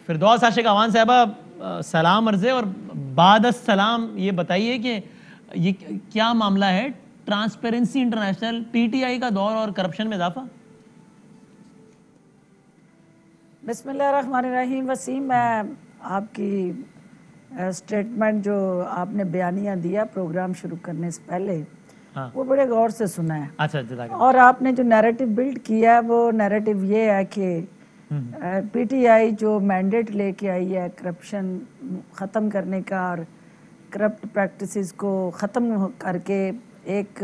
फिरदौस आशिक अवान साहबा सलाम अर्ज़े और बाद सलाम ये बताइए कि ये क्या मामला है, ट्रांसपेरेंसी इंटरनेशनल, पीटीआई का दौर और करप्शन में इजाफा। बिस्मिल्लाहिर्रहमानिर्रहीम। वसीम, मैं आपकी स्टेटमेंट जो आपने बयानिया दिया प्रोग्राम शुरू करने से पहले, हाँ, वो बड़े गौर से सुना है। अच्छा, और आपने जो नैरेटिव बिल्ड किया है वो नैरेटिव ये है कि पीटीआई जो मैंडेट लेके आई है करप्शन ख़त्म करने का और करप्ट प्रैक्टिसेस को ख़त्म करके एक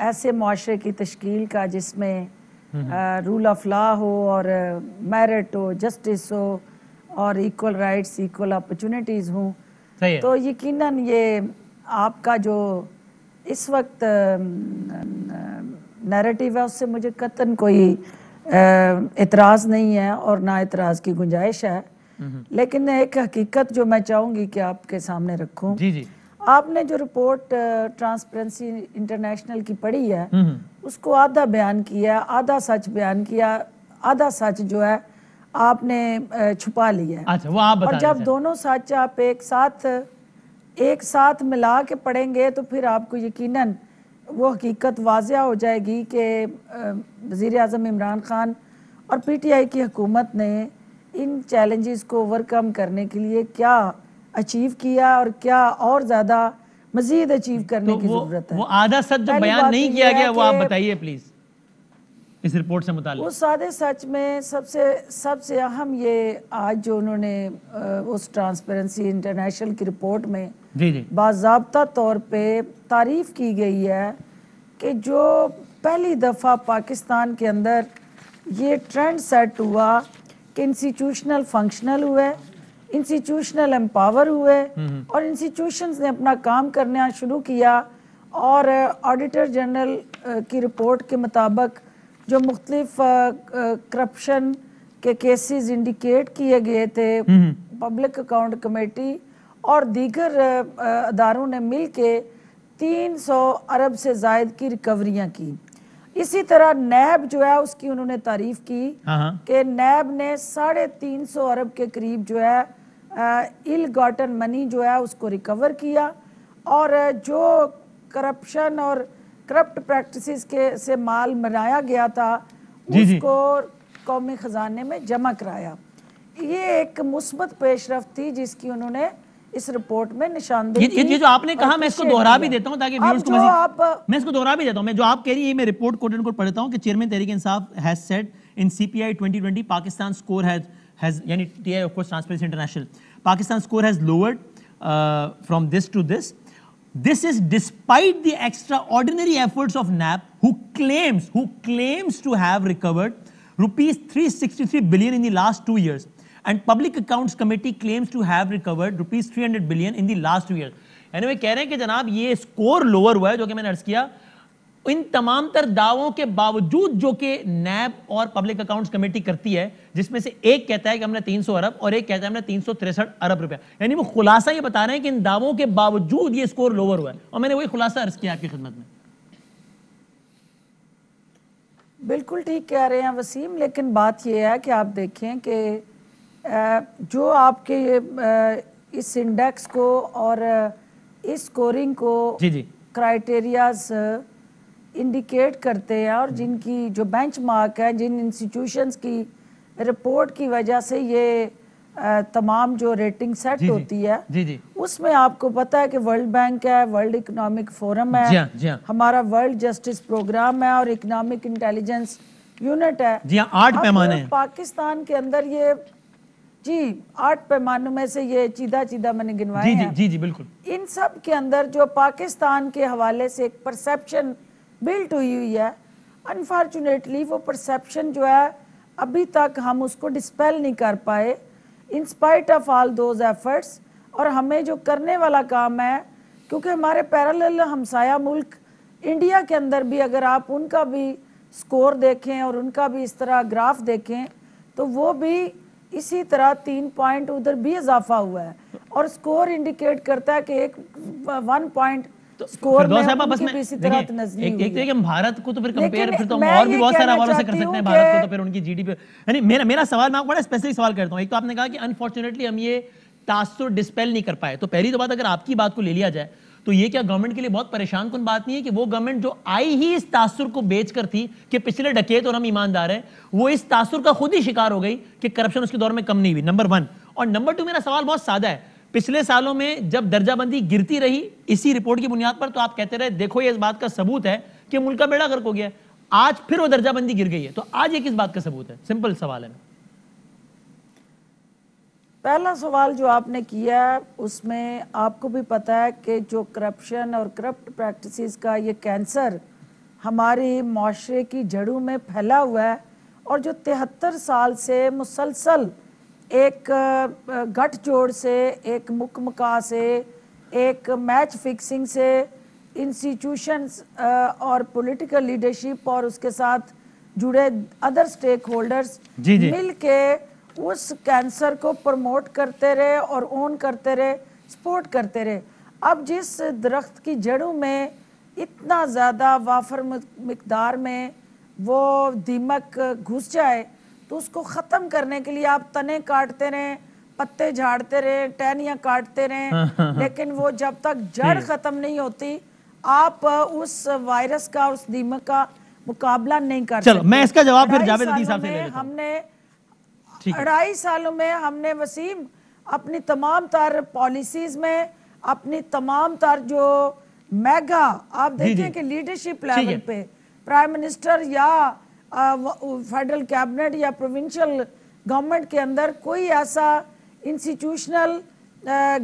ऐसे मुआशरे की तश्कील का जिसमें रूल ऑफ लॉ हो और मेरिट हो, जस्टिस हो और इक्वल राइट्स, इक्वल अपॉर्चुनिटीज़ हों, तो यकीनन ये आपका जो इस वक्त नैरेटिव है उससे मुझे कतन कोई एतराज़ नहीं है और ना एतराज़ की गुंजाइश है। लेकिन एक हकीकत जो मैं चाहूँगी कि आपके सामने रखूँ, जी। आपने जो रिपोर्ट ट्रांसपेरेंसी इंटरनेशनल की पढ़ी है उसको आधा बयान किया, आधा सच बयान किया, आधा सच जो है आपने छुपा लिया है। अच्छा, वो आप और जब दोनों सच आप एक साथ मिला के पढ़ेंगे तो फिर आपको यकीनन वो हकीकत वाज़िया हो जाएगी कि वज़ीर आज़म इमरान खान और पीटीआई की हुकूमत ने इन चैलेंजेस को ओवरकम करने के लिए क्या अचीव किया और क्या और ज़्यादा मज़ीद अचीव करने की ज़रूरत है। वो आधा सच जो बयान नहीं किया गया वो आप बताइए प्लीज़ इस रिपोर्ट से मुताल्लिक़। उस आधे सच में सबसे अहम ये आज जो उन्होंने उस ट्रांसपेरेंसी इंटरनेशनल की रिपोर्ट में जी बाज़ाब्ता तौर पे तारीफ़ की गई है कि जो पहली दफ़ा पाकिस्तान के अंदर ये ट्रेंड सेट हुआ कि इंस्टीट्यूशनल फंक्शनल हुए, इंस्टीट्यूशनल एम्पावर हुए और इंस्टीट्यूशंस ने अपना काम करना शुरू किया। और ऑडिटर जनरल की रिपोर्ट के मुताबिक जो मुख्तलिफ करप्शन के केसेस इंडिकेट किए गए थे, पब्लिक अकाउंट कमेटी और दीगर अदारों ने मिल के 300 अरब से जायद की रिकवरियाँ की। इसी तरह नैब जो है उसकी उन्होंने तारीफ की कि नैब ने 350 अरब के करीब जो है इल गॉटन मनी जो है उसको रिकवर किया और जो करप्शन और करप्ट प्रैक्टिसेस के से माल बनाया गया था उसको कौमी खजाने में जमा कराया। ये एक मुस्बत पेशरफ्त थी जिसकी उन्होंने इस रिपोर्ट में निशानदेही की। ये जो आपने कहा मैं इसको दोहरा भी देता हूं ताकि व्यूअर्स को मजीद मैं इसको दोहरा भी देता हूं। मैं जो आप कह रही है मैं रिपोर्ट कोट एंड कोट पढ़ता हूं कि chairman Tehreek Insaf has said in CPI 2020 Pakistan score has यानी TI of course transparency international, Pakistan score has lowered from this to this. This is despite the extraordinary efforts of NAB, who claims to have recovered rupees 363 billion in the last 2 years, and Public Accounts Committee claims to have recovered rupees 300 billion in the last 2 years. यानी वे कह रहे हैं कि जनाब ये score lower हुआ है, जो कि मैंने अर्ज किया, इन तमाम तर दावों के बावजूद जो कि नैब और पब्लिक अकाउंट्स कमेटी करती है, जिसमें से एक कहता है कि हमने 300 अरब और एक कहता है हमने 363 अरब रुपया। यानी वो खुलासा ये बता रहे हैं कि इन दावों के बावजूद ये स्कोर लोअर हुआ है और मैंने वही खुलासा अर्ज किया आपकी खिदमत में। बिल्कुल ठीक कह रहे हैं वसीम, लेकिन बात यह है कि आप देखें कि जो आपके इस इंडेक्स को और इस स्कोरिंग को क्राइटेरियाज इंडिकेट करते हैं और जिनकी जो बेंचमार्क है, जिन इंस्टीट्यूशंस की रिपोर्ट की वजह से ये तमाम जो रेटिंग सेट होती है, उसमें आपको पता है कि वर्ल्ड बैंक है, वर्ल्ड इकोनॉमिक फोरम है, हमारा वर्ल्ड जस्टिस प्रोग्राम है और इकोनॉमिक इंटेलिजेंस यूनिट है। 8 पैमाने हैं पाकिस्तान के अंदर। ये 8 पैमानों में से ये चीदा मैंने गिनवाए हैं। जी बिल्कुल। इन सब के अंदर जो पाकिस्तान के हवाले से एक परसेप्शन बिल्ट हुई है, अनफॉर्चुनेटली वो परसेप्शन जो है अभी तक हम उसको डिस्पेल नहीं कर पाए in spite of all those efforts. और हमें जो करने वाला काम है, क्योंकि हमारे पैरेलल हमसाया मुल्क इंडिया के अंदर भी अगर आप उनका भी स्कोर देखें और उनका भी इस तरह ग्राफ देखें तो वो भी इसी तरह 3 पॉइंट उधर भी इजाफा हुआ है और स्कोर इंडिकेट करता है कि एक 1 पॉइंट स्कोर में साहब बस उनकी मैं भी इसी तरह तनज़ली एक तो हम भारत को तो फिर लेकिन कंपेयर फिर तो हम मैं और भी ये बहुत सारे कहना हवालों से कर चाहती सकते हैं हूँ भारत को, कि- तो फिर उनकी जीडीपी यानी मेरा सवाल मैं आपको बड़ा स्पेसिफिक सवाल करता हूँ। एक तो आपने कहा कि अनफॉर्चुनेटली हम ये तासुर डिस्पेल नहीं कर पाए, तो पहली तो बात अगर आपकी बात को ले लिया जाए तो ये क्या गवर्नमेंट के लिए बहुत परेशान कुन बात नहीं है कि वो गवर्नमेंट जो आई ही इस तासुर को बेचकर थी कि पिछले डकैत और हम ईमानदार हैं, वो इस तासुर का खुद ही शिकार हो गई कि करप्शन उसके दौर में कम नहीं हुई, नंबर 1। और नंबर 2 मेरा सवाल बहुत सादा है, पिछले सालों में जब दर्जाबंदी गिरती रही इसी रिपोर्ट की बुनियाद पर, तो आप कहते रहे देखो ये इस बात का सबूत है कि मुल्क का बेड़ा गर्क हो गया। आज फिर वो दर्जाबंदी गिर गई है, तो आज ये किस बात का सबूत है? सिंपल सवाल है। पहला सवाल जो आपने किया उसमें आपको भी पता है कि जो करप्शन और करप्ट प्रैक्टिसेस का ये कैंसर हमारे माशरे की जड़ों में फैला हुआ है, और जो 73 साल से मुसलसल एक गठजोड़ से, एक मुकमका से, एक मैच फिक्सिंग से इंस्टीट्यूशंस और पॉलिटिकल लीडरशिप और उसके साथ जुड़े अदर स्टेक होल्डर्स मिल के उस कैंसर को प्रमोट करते रहे और ओन करते रहे, सपोर्ट करते रहे। अब जिस दरख्त की जड़ों में इतना ज़्यादा वाफर मिकदार में वो दीमक घुस जाए तो उसको ख़त्म करने के लिए आप तने काटते रहें, पत्ते झाड़ते रहें, टहनियाँ काटते रहें, लेकिन वो जब तक जड़ ख़त्म नहीं होती आप उस वायरस का, उस दीमक का मुकाबला नहीं कर सकते। चलो मैं इसका जवाब फिर जावेद लतीफ़ साहब से ले लेता हूं। हमने 2.5 सालों में हमने वसीम अपनी तमाम तर पॉलिसीज में, अपनी तमाम तर जो मेगा आप देखें कि लीडरशिप लेवल पे प्राइम मिनिस्टर या फेडरल कैबिनेट या प्रोविंशियल गवर्नमेंट के अंदर कोई ऐसा इंस्टीट्यूशनल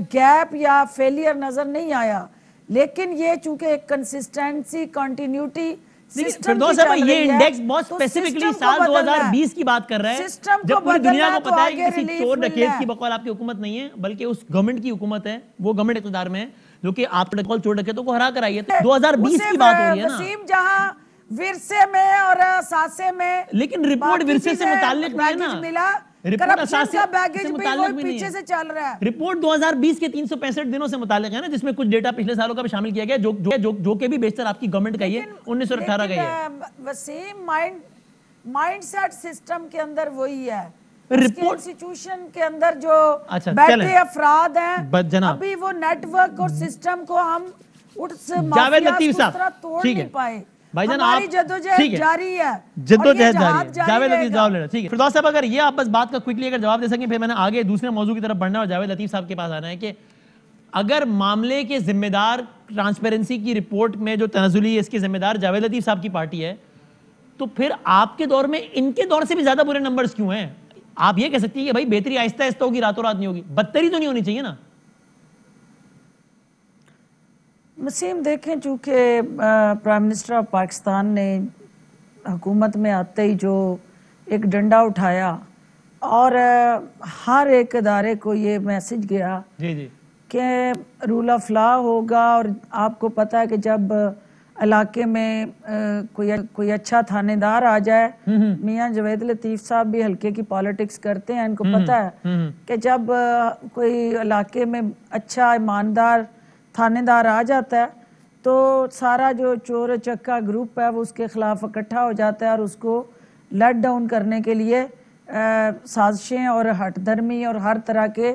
गैप या फेलियर नजर नहीं आया, लेकिन ये चूंकि एक कंसिस्टेंसी, कंटिन्यूटी फिरदौस साहब ये इंडेक्स बहुत स्पेसिफिकली साल 2020 की बात कर रहा है, जब पूरी दुनिया को पता है कि किसी चोर डकैत की बकौल आपकी हुकूमत नहीं है, बल्कि उस गवर्नमेंट की हुकूमत है, वो गवर्नमेंट इक़्तिदार में है जो कि आप बकौल चोर डकैतों को हरा कर आई है। 2020 की बात हो रही है ना वसीम, जहां विरसे में और सासे में, लेकिन रिपोर्ट विरसे से मुताल्लिक नहीं है ना, मिला रिपोर्ट असासे का बैगेज से भी मुताल्लिक भी नहीं पीछे है। से चल रहा है। रिपोर्ट 2020 के 365 दिनों से मुताल्लिक है ना, जिसमें कुछ डेटा पिछले सालों का भी शामिल किया गया, जो के भी बेशतर आपकी गवर्नमेंट का ही है, 1918 का ही है। वसीम माइंडसेट सिस्टम के अंदर वही है, रिपोर्ट इंस्टीट्यूशन के अंदर जो अच्छा, बैठे अफराद हैं, जनाब अभी वो नेटवर्क और सिस्टम को हम जावेद लतीफ साहब तोड़ नहीं पाए। भाईजान हमारी आप जद्दोजहद जारी है, जद्दोजहद जारी है। जावेद लतीफ जवाब ले रहे हैं, ठीक है फिरदौस साहब, अगर ये आप बस बात का क्विकली अगर जवाब दे सकें, फिर मैंने आगे दूसरे मौजू की तरफ बढ़ना और जावेद लतीफ साहब के पास आना है कि अगर मामले के जिम्मेदार ट्रांसपेरेंसी की रिपोर्ट में जो तनज़ुली है इसके जिम्मेदार जावेद लतीफ साहब की पार्टी है, तो फिर आपके दौर में इनके दौर से भी ज्यादा बुरे नंबर्स क्यों हैं? आप ये कह सकती है कि भाई बेहतरी आहिस्ता आहिस्ता होगी, रातों रात नहीं होगी, बदतरी तो नहीं होनी चाहिए ना। वसीम देखें, चूँकि प्राइम मिनिस्टर ऑफ पाकिस्तान ने हुकूमत में आते ही जो एक डंडा उठाया और हर एक इदारे को ये मैसेज गया कि रूल ऑफ लॉ होगा, और आपको पता है कि जब इलाके में कोई अच्छा थानेदार आ जाए, मियां जावेद लतीफ साहब भी हल्के की पॉलिटिक्स करते हैं, इनको पता है कि जब कोई इलाके में अच्छा ईमानदार थानेदार आ जाता है तो सारा जो चोर चक्का ग्रुप है वो उसके खिलाफ इकट्ठा हो जाता है और उसको लेट डाउन करने के लिए साजिशें और हटधर्मी और हर तरह के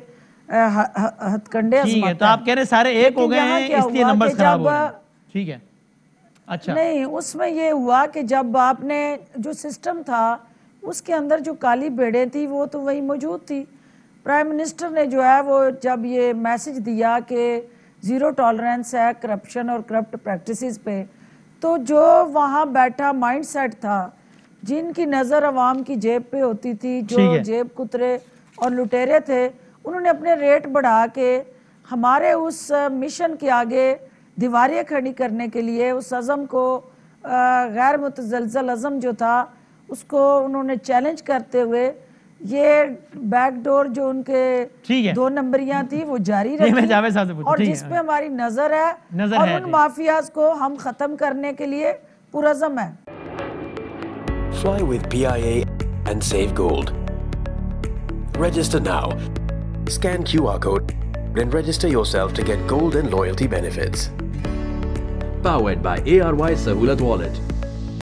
हथकंडे आजमाता है। तो आप कह रहे सारे एक हो गए हैं इसलिए नंबर्स खराब हो रहे हैं। ठीक है, अच्छा नहीं, उसमें ये हुआ कि जब आपने जो सिस्टम था उसके अंदर जो काली भेड़ें थी वो तो वही मौजूद थी। प्राइम मिनिस्टर ने जो है वो जब ये मैसेज दिया कि ज़ीरो टॉलरेंस है करप्शन और करप्ट प्रैक्टिसेस पे, तो जो वहाँ बैठा माइंडसेट था, जिनकी नज़र अवाम की जेब पे होती थी, जो जेब कुतरे और लुटेरे थे, उन्होंने अपने रेट बढ़ा के हमारे उस मिशन के आगे दीवारें खड़ी करने के लिए उस अज़म को, गैर मुतज़लज़ल अज़म जो था उसको उन्होंने चैलेंज करते हुए ये बैकडोर जो उनके 2 नंबरियां थी वो जारी रखी, और जिसपे हमारी नजर है और उन माफियाज को हम खत्म करने के लिए पुरज़म है। Fly with PIA and save gold. Register now. Scan QR code and register yourself to get gold and loyalty benefits. Powered by ARY Sahulat Wallet.